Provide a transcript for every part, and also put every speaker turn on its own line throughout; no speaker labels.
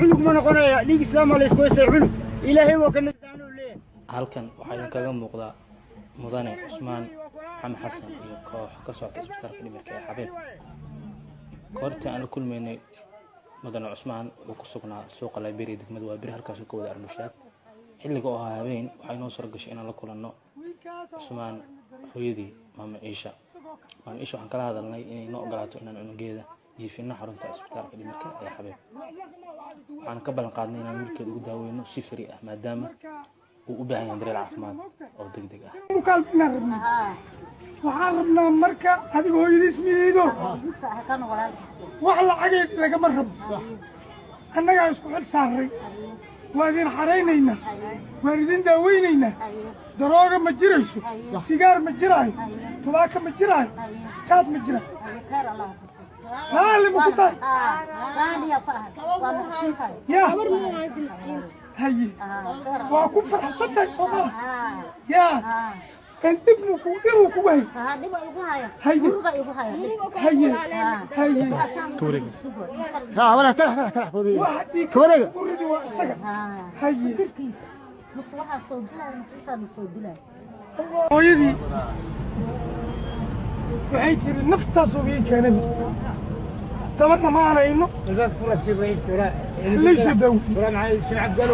علوك ما نقول ليك إسلام على إسكويس علوك إلهي وكنا تعانوا ليه
halkan waxaa kaga muuqda mudane Cusmaan Maxamed Xasan iyo koox ka socota isbitaalka dhimirka ee Xabeeb koorta aan kulmeynay mudane Cusmaan oo ku sugnaa suuqa Liberia degmada waa bir halkaas oo ka wada arbushaad xilliga oo habeen waxay noo soo gashay inaan la kulanno Cusmaan hooyadii maama Ciisha waxaan kala hadalnay inay noo ogolaato inaan cunugeeda jiifino xarunta isbitaalka dhimirka ee Xabeeb waxaan ka ballan qaadnay inaan wiilkeeda ugu daaweyno si firi ah maadaama uu u baahan yahay daryeel caafimaad oo degdeg ah
waxaan rabnaa marka adiga hooyadiis miyiido wax lacageed lagama rabo annagaa isku xil saaray waa idin xaraynaynaa waan idin daaweynaynaa darooga ma jirayso sigaar ma jiraayo tubaaka ma jiraayo jaad ma jiraayo raalli ma ku tahay ya haye waa ku farxsantahay soomaa ya kan dibnu ku wahay haye haye haye
ها ولا تلح كوريga
haye hooyadii waxay tiri naftaas oo ii keenay tabarna ma aanayno ليش داو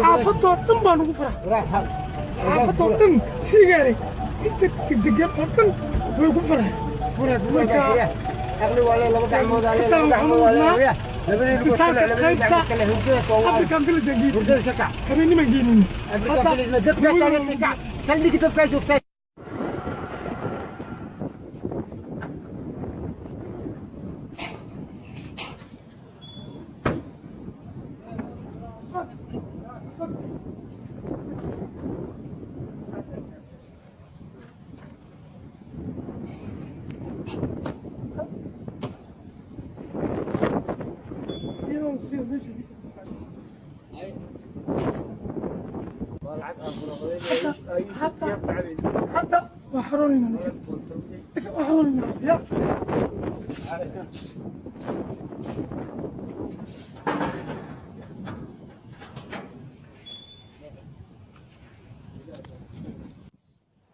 حافظوا الطن بانو فرح حافظوا الطن سيجاري انت تدقق الطن ويقول فرح
أغلي ولا لا بدع مودا لا بدع مودا لبني بقول لبني بدع كله هجوم
أفريقيا كله جديد
هجوم شكا
كميني ما جيني
أفريقيا كله نزلت كذا كذا سلني كتب كذا
حتى وحروني يا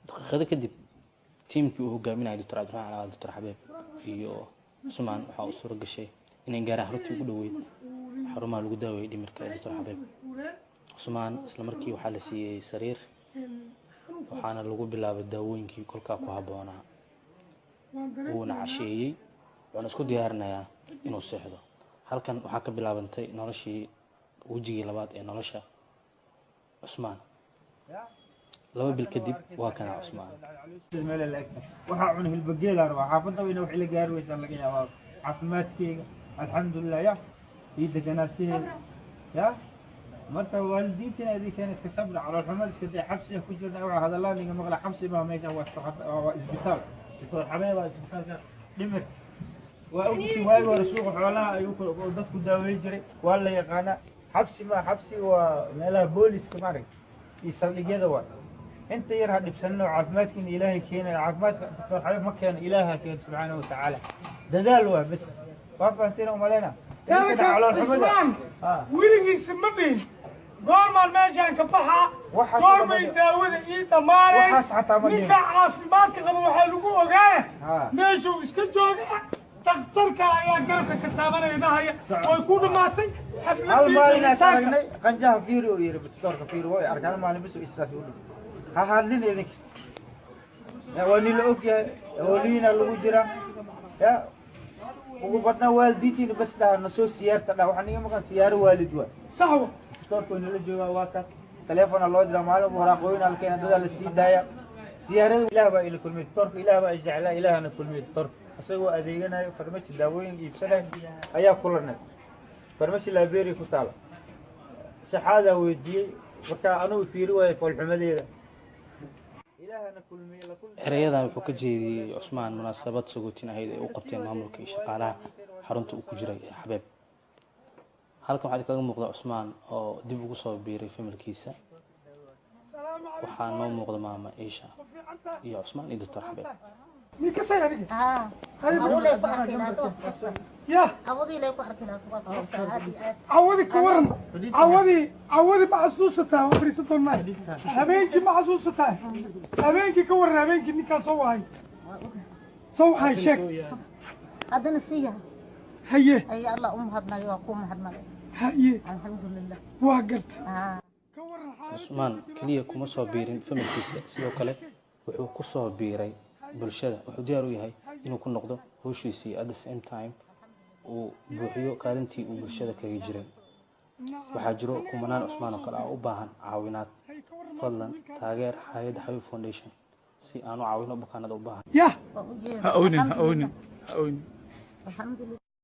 daqiiqada kadib tiimkii uu hogaaminayay Dr. Cabdiraxmaan Calaal Dr. Xabeeb iyo Cusmaan waxa uu soo gashay inay gaaraan runtii ugu dhaweyd xarumaha lagu daaweeyay dhimirka ee Dr. Xabeeb Cusmaan isla markii waxaa la siiyay sariir waxaana lagu bilaabay daawooyinkii kolkaa ku habboonaa wuuna casheeyay wuxuuna isku diyaarinayaa inuu seexdo halkan waxaa ka bilaabantay noloshii wejigii labaad ee nolosha Cusmaan laba bil kadib waa kana Cusmaan
waxaa cunay hilbageela xaafadda weyna wax ila gaar weysan laga yaabaa caafimaadkeyga alxamdulilah ya ii deganaasheeda ya marka waalidiintina idinkeena iska sabra calool xumal iska day xabsiga ku jirna waxa hadallaan niga maqla xabsi baa meesha waa isbitaal Dr. Xabeeb waa isbitaalka dhimir waa ugu waay war suuq xoolaha ayuu dadku daaweyn jiray waa la yaqaana xabsi ma xabsi waa meelaha booliska maarag iyo saldhigyada waa انت يرها دبسنو عافماتك ان الهي كينا عافمات دكتور حبيب ما كان الهها كين سبحانه وتعالى دلوا بس وافنتينا ومالنا
يا اسلام ويلي سمدين غورما ماشان كبخا غورما يداود اي دماري نيكا عافماتك قبل waxa lagu ogaana meeshu iska jooga دكتورka ayaa garabka ka taabanaynaaya way ku dhamaatay
xafladii maalina saagnay qanjaha fiiro yiri dكتورka fiiro way arkaan maalin bis isaas u dhig هذلين يدك يا ولي الأوكيا ولينا الوجرة يا وقبضنا والدتي بس ده نسوي سيارة ده وحنا ما كان سيارة والد واحد
صحوة
دكتور كون اللي جوا واكس تلفون الله يدرى ماله وراقوين على كنا ده السيد دايا سيارة إله بقى إلى كل ميت طرف إله بقى يجعله إله أنا كل ميت طرف أسوي أدينا فرمش داوين يفسده أيا كلنا فرمش لابيري كتاله شحادة ودي وكأنه في رواية فالحمدية
erayadan wuxuu ka jeediyay Cusmaan munaasabad sagootin ahayd ee uu qabteen maamulka iyo shaqaalaha xarunta uu ku jiray Xabeeb halkan waxaa kaga muuqda Cusmaan oo dib ugu soo biiray familkiisa waxaa noo muuqda maama Ciisha iyo Cusmaan iyo Dr. Xabeeb
مين كسر عليك
ها
هاي
أولي بأركنا
يا
أودي لي بأركنا
عودي كورن عودي محسوستها وفريستون ماي هبينكي محسوستها هبينكي كورن هبينكي نيكا صوحي شك
هذا نسيها
هي
أي الله هدنا يقوم هدنا
هي
الحمد لله
واقرت
cusmaan kaliya kuma soo biirin familkiisa sidoo kale wuxuu ku soo biiray bulshada wuxuu diyaar u yahay inuu ku noqdo hawshiisii at the same time uu buuxiyo kaalintii uu bulshada kaga jiray waxaa jiro kumanaan cusmaan oo kale ah u baahan caawinaad fadlan taageer hay'adda Xabiib Foundation si aan u caawino bukaanada u baahan
يا
ha oynin
هاوين
الحمد لله